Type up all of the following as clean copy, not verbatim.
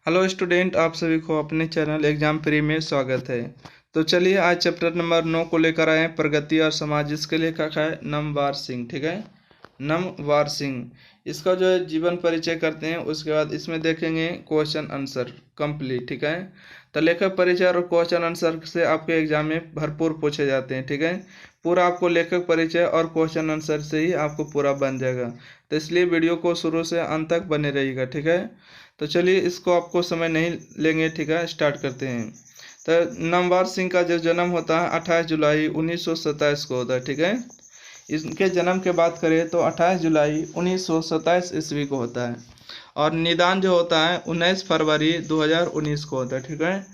Hello student, आप सभी को अपने चैनल एग्जाम प्री में स्वागत है। तो चलिए आज चैप्टर नंबर 9 को लेकर आए, प्रगति और समाज। इसके लिए क्या है, नमवार सिंह। ठीक है, नमवार सिंह। इसका जो है जीवन परिचय करते हैं, उसके बाद इसमें देखेंगे क्वेश्चन आंसर कंप्लीट। ठीक है, तो लेखक परिचय और क्वेश्चन आंसर से आपके एग्जाम में भरपूर पूछे जाते हैं। ठीक है, पूरा आपको लेखक परिचय और क्वेश्चन आंसर से ही आपको पूरा बन जाएगा, तो इसलिए वीडियो को शुरू से अंत तक बने रहिएगा। ठीक है, तो चलिए इसको आपको समय नहीं लेंगे। ठीक है, स्टार्ट करते हैं। तो नमवार सिंह का जो जन्म होता है 28 जुलाई 1927 को होता है। ठीक है, इनके जन्म के बात करें तो 28 जुलाई 1927 ईस्वी को होता है, और निदान जो होता है 19 फरवरी 2019 को होता है। ठीक है,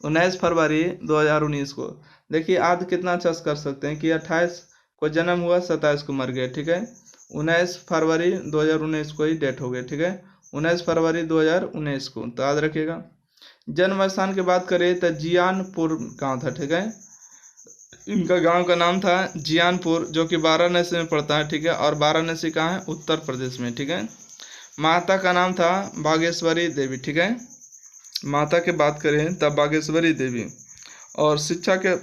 19 फरवरी 2019 को। देखिए आज कितना अच्छा कर सकते हैं कि 28 को जन्म हुआ, 27 को मर गए। ठीक है, 19 फरवरी 2019 को ही डेट हो गई। ठीक है, 19 फरवरी 2019 को, तो याद रखिएगा। जन्म स्थान की बात करें तो जियानपुर गांव था। ठीक है, इनका गांव का नाम था जियानपुर, जो कि वाराणसी में पड़ता है। ठीक है, और वाराणसी कहाँ है, उत्तर प्रदेश में। ठीक है, माता का नाम था बागेश्वरी देवी। ठीक है, माता की बात करें तब बागेश्वरी देवी। और शिक्षा के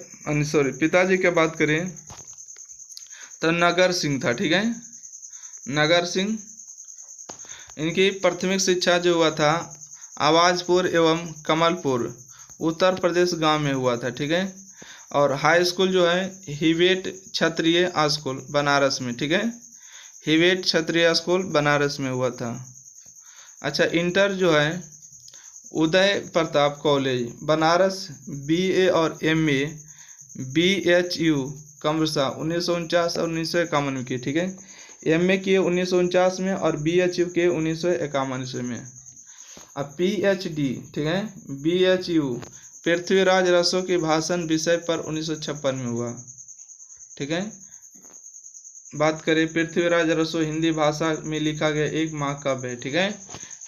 पिताजी की बात करें तो नगर सिंह था। ठीक है, नगर सिंह। इनकी प्राथमिक शिक्षा जो हुआ था आवाजपुर एवं कमलपुर उत्तर प्रदेश गांव में हुआ था। ठीक है, और हाई स्कूल जो है हिवेट क्षत्रिय स्कूल बनारस में। ठीक है, हिवेट क्षत्रिय स्कूल बनारस में हुआ था। अच्छा, इंटर जो है उदय प्रताप कॉलेज बनारस, बीए और एमए BHU कमरसा 1949 और 1951 में की। ठीक है, एमए किए 1949 में और BHU के 1951 में। अब PhD, ठीक है, BHU पृथ्वीराज रसो के भाषण विषय पर 1956 में हुआ। ठीक है, बात करें पृथ्वीराज रसो हिंदी भाषा में लिखा गया एक महाकाव्य है। ठीक है,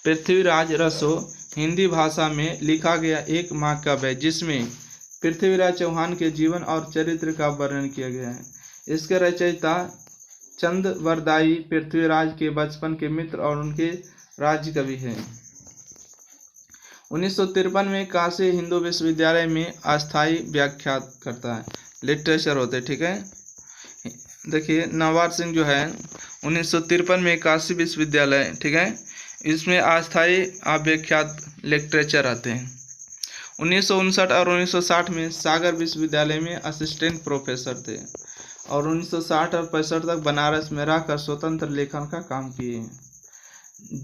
पृथ्वीराज रसो हिंदी भाषा में लिखा गया एक महाकाव्य जिसमें पृथ्वीराज चौहान के जीवन और चरित्र का वर्णन किया गया है। इसके रचयिता चंदवरदाई पृथ्वीराज के बचपन के मित्र और उनके राज्य कवि हैं। 1953 में काशी हिंदू विश्वविद्यालय में अस्थायी व्याख्यात करता है, लिटरेचर होते। ठीक है, देखिए नमवार सिंह जो है 1953 में काशी विश्वविद्यालय, ठीक है, इसमें अस्थायी व्याख्यात लिटरेचर आते हैं। 1959 और 1960 में सागर विश्वविद्यालय में असिस्टेंट प्रोफेसर थे, और 1960 और 65 तक बनारस में रहकर स्वतंत्र लेखन का काम किए।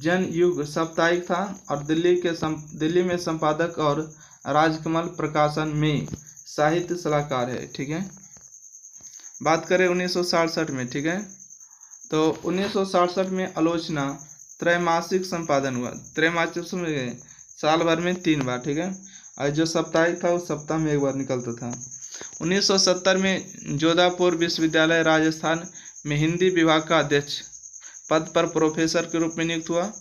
जनयुग साप्ताहिक था, और दिल्ली में संपादक और राजकमल प्रकाशन में साहित्य सलाहकार है। ठीक है, बात करें 1967 में। ठीक है, तो 1967 में आलोचना त्रैमासिक संपादन हुआ। त्रैमासिक में साल भर में 3 बार। ठीक है, और जो साप्ताहिक था वो सप्ताह में 1 बार निकलता था। 1970 में जोधपुर विश्वविद्यालय राजस्थान में हिंदी विभाग का अध्यक्ष पद पर प्रोफेसर के रूप में नियुक्त हुआ।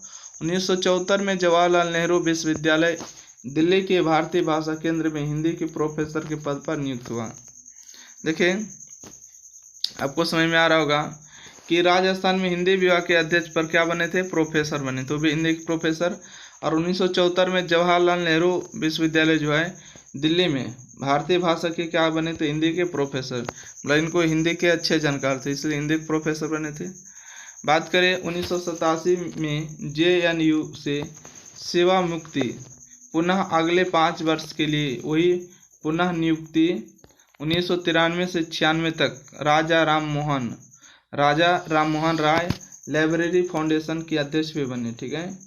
1974 में जवाहरलाल नेहरू विश्वविद्यालय दिल्ली के भारतीय भाषा केंद्र में हिंदी के प्रोफेसर के पद पर नियुक्त हुआ। देखिए आपको समझ में आ रहा होगा कि राजस्थान में हिंदी विभाग के अध्यक्ष पर क्या बने थे, प्रोफेसर बने, तो भी हिंदी के प्रोफेसर। और 1974 में जवाहरलाल नेहरू विश्वविद्यालय जो है दिल्ली में भारतीय भाषा के क्या बने थे, हिंदी के प्रोफेसर। मतलब इनको हिंदी के अच्छे जानकार थे, इसलिए हिंदी के प्रोफेसर बने थे। बात करें 1987 में JNU से सेवा मुक्ति, पुनः अगले 5 वर्ष के लिए वही पुनः नियुक्ति। 1993 से 96 तक राजा राम मोहन राय लाइब्रेरी फाउंडेशन के अध्यक्ष भी बने। ठीक है,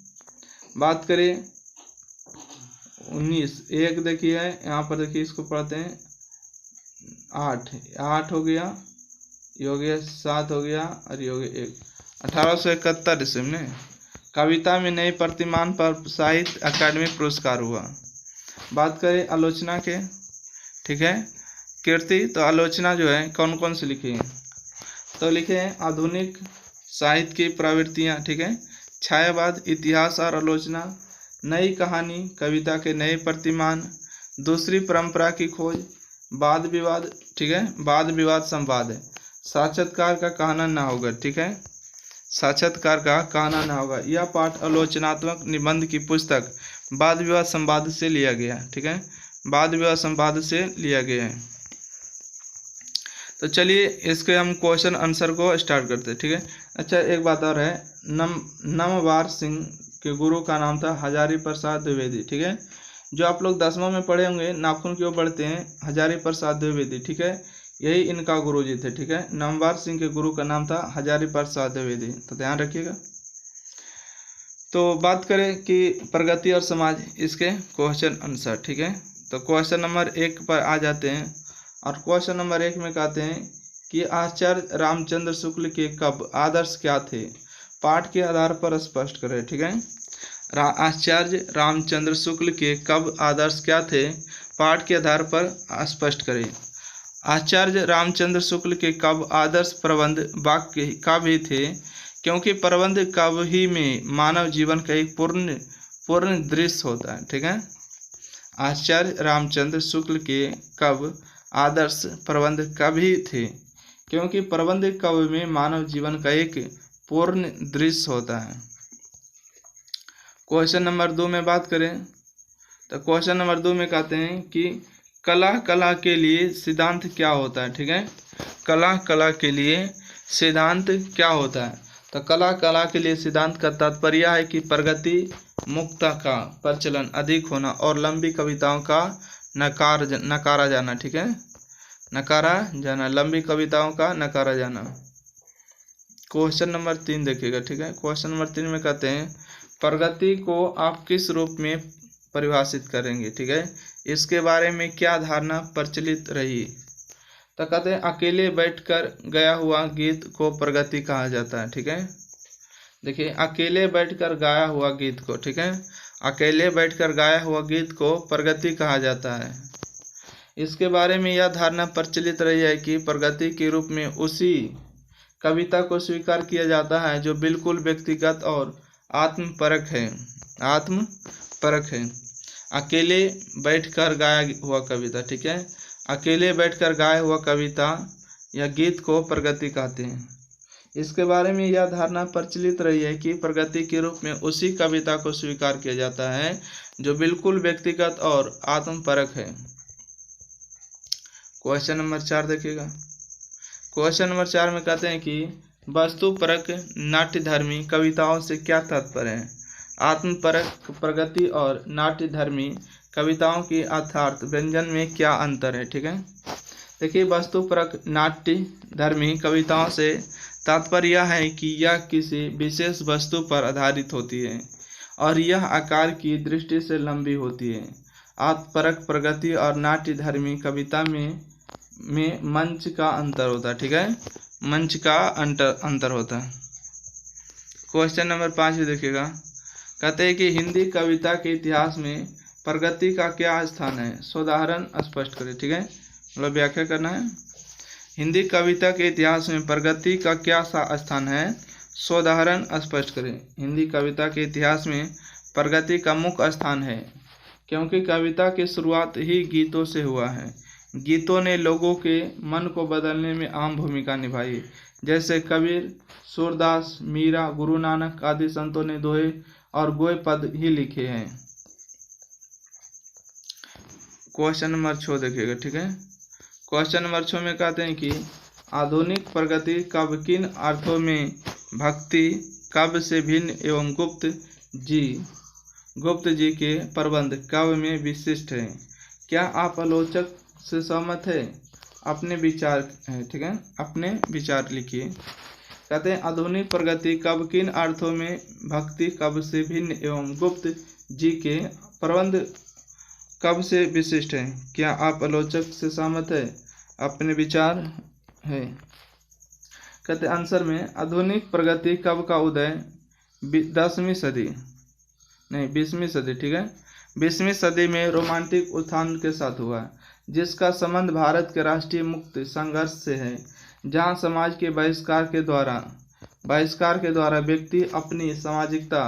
बात करें 19 देखिए यहाँ पर, देखिए इसको पढ़ते हैं 8 हो गया, ये हो गया 7 हो गया, और ये हो गया 1। 1871 ईस्वी में कविता में नए प्रतिमान पर साहित्य अकादमी पुरस्कार हुआ। बात करें आलोचना के, ठीक है, कीर्ति, तो आलोचना जो है कौन कौन से लिखी है, तो लिखे हैं आधुनिक साहित्य की प्रवृत्तियाँ। ठीक है, छायावाद, इतिहास और आलोचना, नई कहानी, कविता के नए प्रतिमान, दूसरी परंपरा की खोज, वाद विवाद। ठीक है, वाद विवाद संवाद है, साक्षात्कार का कहना ना होगा। ठीक है, साक्षात्कार का कहना न होगा। यह पाठ आलोचनात्मक निबंध की पुस्तक वाद विवाद संवाद से लिया गया। ठीक है, वाद विवाद संवाद से लिया गया है। तो चलिए इसके हम क्वेश्चन आंसर को स्टार्ट करते हैं। ठीक है, अच्छा एक बात और है, नमवार सिंह के गुरु का नाम था हजारी प्रसाद द्विवेदी। ठीक है, जो आप लोग 10वां में पढ़े होंगे नाखून क्यों बढ़ते हैं, हजारी प्रसाद द्विवेदी। ठीक है, यही इनका गुरुजी थे। ठीक है, नमवार सिंह के गुरु का नाम था हजारी प्रसाद द्विवेदी, तो ध्यान रखिएगा। तो बात करें कि प्रगति और समाज, इसके क्वेश्चन आंसर। ठीक है, तो क्वेश्चन नंबर 1 पर आ जाते हैं और क्वेश्चन नंबर 1 में कहते हैं कि आचार्य रामचंद्र शुक्ल के कब आदर्श क्या थे, पाठ के आधार पर स्पष्ट करें। ठीक है, आचार्य रामचंद्र शुक्ल के कब आदर्श क्या थे, पाठ के आधार पर स्पष्ट करें। आचार्य रामचंद्र शुक्ल के कब आदर्श प्रबंध वाक्य काव्य ही थे, क्योंकि प्रबंध काव्य ही में मानव जीवन का एक पूर्ण दृश्य होता है। ठीक है, आचार्य रामचंद्र शुक्ल के कब आदर्श प्रबंध काव्य ही थे, क्योंकि प्रबंध काव्य में मानव जीवन का एक पूर्ण दृश्य होता है। क्वेश्चन नंबर 2 में बात करें तो क्वेश्चन नंबर 2 में कहते हैं कि कला के लिए सिद्धांत क्या होता है। ठीक है, कला के लिए सिद्धांत क्या होता है, तो कला के लिए सिद्धांत का तात्पर्य है कि प्रगति मुक्ता का प्रचलन अधिक होना और लंबी कविताओं का नकारा जाना। ठीक है, नकारा जाना, लंबी कविताओं का नकारा जाना। क्वेश्चन नंबर 3 देखिएगा। ठीक है, क्वेश्चन नंबर 3 में कहते हैं प्रगति को आप किस रूप में परिभाषित करेंगे। ठीक है, इसके बारे में क्या धारणा प्रचलित रही, तो कहते हैं अकेले बैठकर गाया हुआ गीत को प्रगति कहा जाता है। ठीक है, देखिए अकेले बैठकर गाया हुआ गीत को, ठीक है, अकेले बैठकर गाया हुआ गीत को प्रगति कहा जाता है। इसके बारे में यह धारणा प्रचलित रही है कि प्रगति के रूप में उसी कविता को स्वीकार किया जाता है जो बिल्कुल व्यक्तिगत और आत्मपरक है। अकेले बैठकर गाया हुआ कविता, ठीक है, अकेले बैठकर गाया हुआ कविता या गीत को प्रगति कहते हैं। इसके बारे में यह धारणा प्रचलित रही है कि प्रगति के रूप में उसी कविता को स्वीकार किया जाता है जो बिल्कुल व्यक्तिगत और आत्मपरक है। क्वेश्चन नंबर 4 देखिएगा। क्वेश्चन नंबर 4 में कहते हैं कि वस्तुपरक नाट्यधर्मी कविताओं से क्या तात्पर्य है। आत्मपरक प्रगति और नाट्यधर्मी कविताओं की अर्थार्थ व्यंजन में क्या अंतर है। ठीक है, देखिए वस्तुपरक नाट्यधर्मी कविताओं से तात्पर्य यह है कि यह किसी विशेष वस्तु पर आधारित होती है और यह आकार की दृष्टि से लंबी होती है। आत्मपरक प्रगति और नाट्यधर्मी कविता में मंच का अंतर होता है। ठीक है, मंच का अंतर होता है। क्वेश्चन नंबर 5 भी देखिएगा। कहते हैं कि हिंदी कविता के इतिहास में प्रगति का क्या स्थान है, सोदाहरण स्पष्ट करें। ठीक है, मतलब व्याख्या करना है। हिंदी कविता के इतिहास में प्रगति का क्या स्थान है, सोदाहरण स्पष्ट करें। हिंदी कविता के इतिहास में प्रगति का मुख्य स्थान है क्योंकि कविता की शुरुआत ही गीतों से हुआ है। गीतों ने लोगों के मन को बदलने में अहम भूमिका निभाई। जैसे कबीर, सूरदास, मीरा, गुरु नानक आदि संतों ने दोहे और गोए पद ही लिखे हैं। क्वेश्चन नंबर 6 देखिएगा। ठीक है, क्वेश्चन नंबर 6 में कहते हैं कि आधुनिक प्रगति काव्य किन अर्थों में भक्ति काव्य से भिन्न एवं गुप्त जी के प्रबंध काव्य में विशिष्ट है। क्या आप आलोचक से सहमत है, अपने विचार है। ठीक है, अपने विचार लिखिए। कहते हैं आधुनिक प्रगति काव्य किन अर्थों में भक्ति काव्य से भिन्न एवं गुप्त जी के प्रबंध कब से विशिष्ट है। क्या आप आलोचक से सहमत है, अपने विचार है। कहते आंसर में आधुनिक प्रगति कब का उदय 20वीं सदी। ठीक है, 20वीं सदी में रोमांटिक उत्थान के साथ हुआ, जिसका संबंध भारत के राष्ट्रीय मुक्ति संघर्ष से है, जहां समाज के बहिष्कार के द्वारा व्यक्ति अपनी सामाजिकता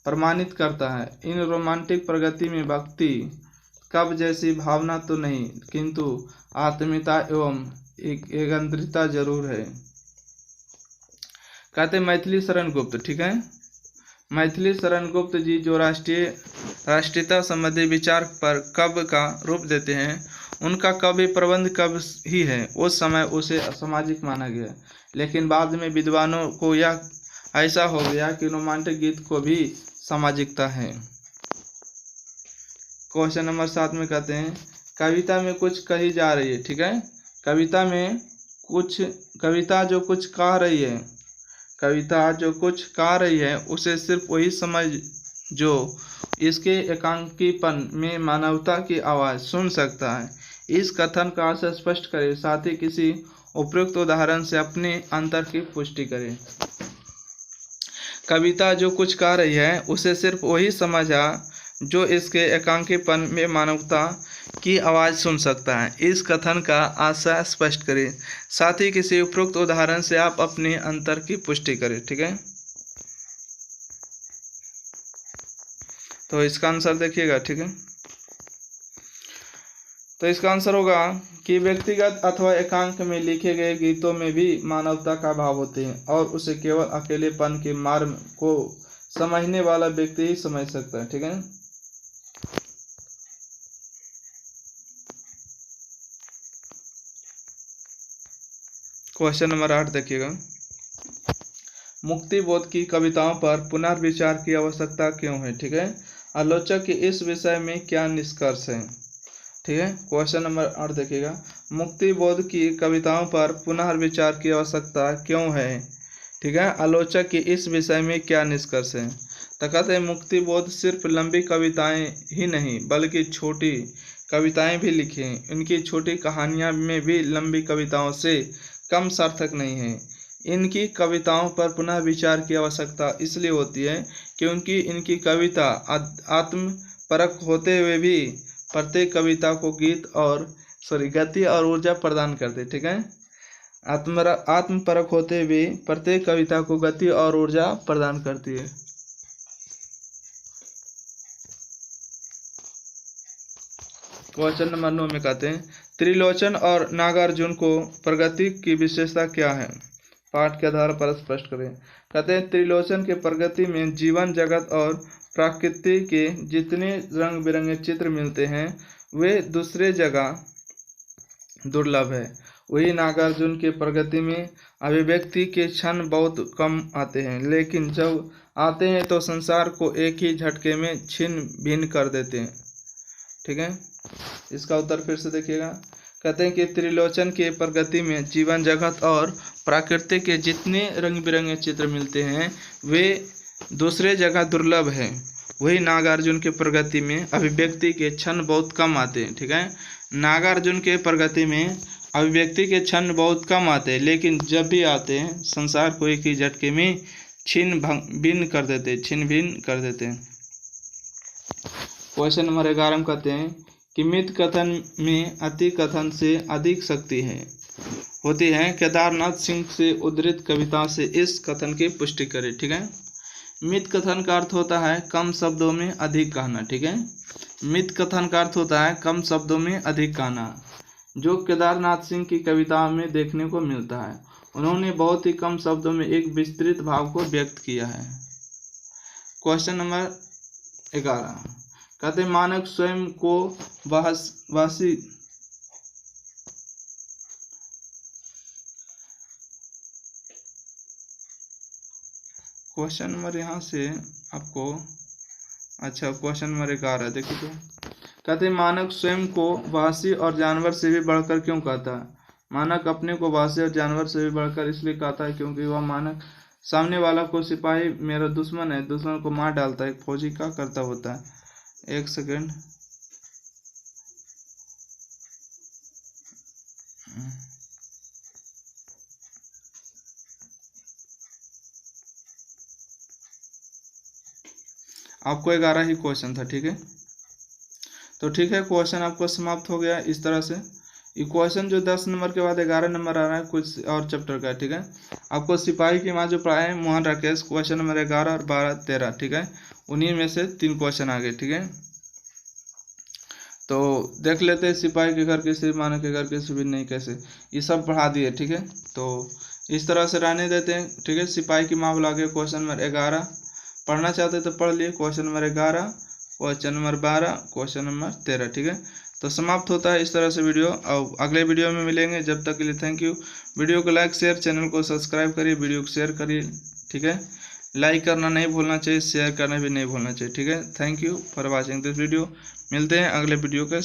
प्रमाणित करता है। इन रोमांटिक प्रगति में भक्ति कब जैसी भावना तो नहीं, किंतु आत्मीयता एवं एकांतता जरूर है। कहते मैथिली शरण गुप्त, ठीक है। मैथिली शरण गुप्त जी जो राष्ट्रीयता संबंधी विचार पर काव्य का रूप देते हैं, उनका काव्य प्रबंध काव्य ही है। उस समय उसे असामाजिक माना गया, लेकिन बाद में विद्वानों को यह ऐसा हो गया कि रोमांटिक गीत को भी सामाजिकता है। क्वेश्चन नंबर 7 में कहते हैं कविता में कुछ कही जा रही है, ठीक है। कविता जो कुछ कह रही है, कविता जो कुछ कह रही है उसे सिर्फ वही समझ जो इसके एकांकीपन में मानवता की आवाज़ सुन सकता है। इस कथन का अर्थ स्पष्ट करें, साथ ही किसी उपयुक्त उदाहरण से अपने अंतर की पुष्टि करें। कविता जो कुछ कह रही है उसे सिर्फ वही समझा जो इसके एकांकीपन में मानवता की आवाज़ सुन सकता है। इस कथन का आशय स्पष्ट करें, साथ ही किसी उपयुक्त उदाहरण से आप अपने अंतर की पुष्टि करें, ठीक है। तो इसका आंसर देखिएगा, ठीक है। तो इसका आंसर होगा कि व्यक्तिगत अथवा एकांक में लिखे गए गीतों में भी मानवता का भाव होते हैं और उसे केवल अकेलेपन के मर्म को समझने वाला व्यक्ति ही समझ सकता है, ठीक है। क्वेश्चन नंबर 8 देखिएगा, मुक्ति बोध की कविताओं पर पुनर्विचार की आवश्यकता क्यों है, ठीक है। आलोचक के इस विषय में क्या निष्कर्ष है, ठीक है। क्वेश्चन नंबर 8 देखिएगा, मुक्ति बोध की कविताओं पर पुनर्विचार की आवश्यकता क्यों है, ठीक है। आलोचक के इस विषय में क्या निष्कर्ष है। तो कहते हैं मुक्ति बोध सिर्फ लंबी कविताएं ही नहीं बल्कि छोटी कविताएं भी लिखे। इनकी छोटी कहानियां में भी लंबी कविताओं से कम सार्थक नहीं है। इनकी कविताओं पर पुनः विचार की आवश्यकता इसलिए होती है क्योंकि इनकी कविता आत्मपरक होते हुए भी प्रत्येक कविता को गति और ऊर्जा प्रदान करते, ठीक है। आत्मपरक होते हुए प्रत्येक कविता को गति और ऊर्जा प्रदान करती है। क्वेश्चन नंबर 9 में कहते हैं त्रिलोचन और नागार्जुन को प्रगति की विशेषता क्या है, पाठ के आधार पर स्पष्ट करें। कहते हैं त्रिलोचन के प्रगति में जीवन जगत और प्रकृति के जितने रंग बिरंगे चित्र मिलते हैं वे दूसरे जगह दुर्लभ है। वही नागार्जुन के प्रगति में अभिव्यक्ति के क्षण बहुत कम आते हैं, लेकिन जब आते हैं तो संसार को एक ही झटके में छिन्न भिन्न कर देते हैं, ठीक है। इसका उत्तर फिर से देखिएगा। कहते हैं कि त्रिलोचन के प्रगति में जीवन जगत और प्रकृति के जितने रंग बिरंगे चित्र मिलते हैं वे दूसरे जगह दुर्लभ है। वही नागार्जुन के प्रगति में अभिव्यक्ति के क्षण बहुत कम आते हैं, ठीक है। नागार्जुन के प्रगति में अभिव्यक्ति के क्षण बहुत कम आते हैं, लेकिन जब भी आते हैं संसार को एक ही झटके में छिन्न भिन्न कर देते हैं। क्वेश्चन नंबर 11 में कहते हैं कि मिथ कथन में अति कथन से अधिक शक्ति होती है। केदारनाथ सिंह से उद्धृत कविता से इस कथन की पुष्टि करें, ठीक है। मिथ कथन का अर्थ होता है कम शब्दों में अधिक कहना, ठीक है। मिथ कथन का अर्थ होता है कम शब्दों में अधिक कहना, जो केदारनाथ सिंह की कविताओं में देखने को मिलता है। उन्होंने बहुत ही कम शब्दों में एक विस्तृत भाव को व्यक्त किया है। क्वेश्चन नंबर 11 कहते मानक स्वयं को वासी क्वेश्चन नंबर यहाँ से आपको क्वेश्चन नंबर 11 देखिए। तो कहते मानक स्वयं को वासी और जानवर से भी बढ़कर क्यों कहता है। मानक अपने को वासी और जानवर से भी बढ़कर इसलिए कहता है क्योंकि वह मानक सामने वाला को सिपाही मेरा दुश्मन है, दुश्मन को मार डालता है। एक फौजी क्या करता होता है, एक सेकेंड, आपको 11 ही क्वेश्चन था, ठीक है। तो ठीक है, क्वेश्चन आपको समाप्त हो गया इस तरह से। ये क्वेश्चन जो 10 नंबर के बाद 11 नंबर आ रहा है कुछ और चैप्टर का, ठीक है। आपको सिपाही की माँ जो पढ़ाए मोहन राकेश, क्वेश्चन नंबर 11 और 12 13, ठीक है। उन्हीं में से 3 क्वेश्चन आ गए, ठीक है। तो देख लेते हैं सिपाही के घर कैसे, मानक के घर कैसे भी नहीं कैसे, ये सब पढ़ा दिए, ठीक है। तो इस तरह से रहने देते हैं, ठीक है। सिपाही की माँ बुला के क्वेश्चन नंबर 11, पढ़ना चाहते तो पढ़ लिए। Question number 11, question number 12, question number 13, ठीक है। तो समाप्त होता है इस तरह से वीडियो, और अगले वीडियो में मिलेंगे। जब तक के लिए थैंक यू। वीडियो को लाइक शेयर, चैनल को सब्सक्राइब करिए, वीडियो को शेयर करिए, ठीक है। लाइक करना नहीं भूलना चाहिए, शेयर करना भी नहीं भूलना चाहिए, ठीक है। Thank you for watching this video. मिलते हैं अगले वीडियो के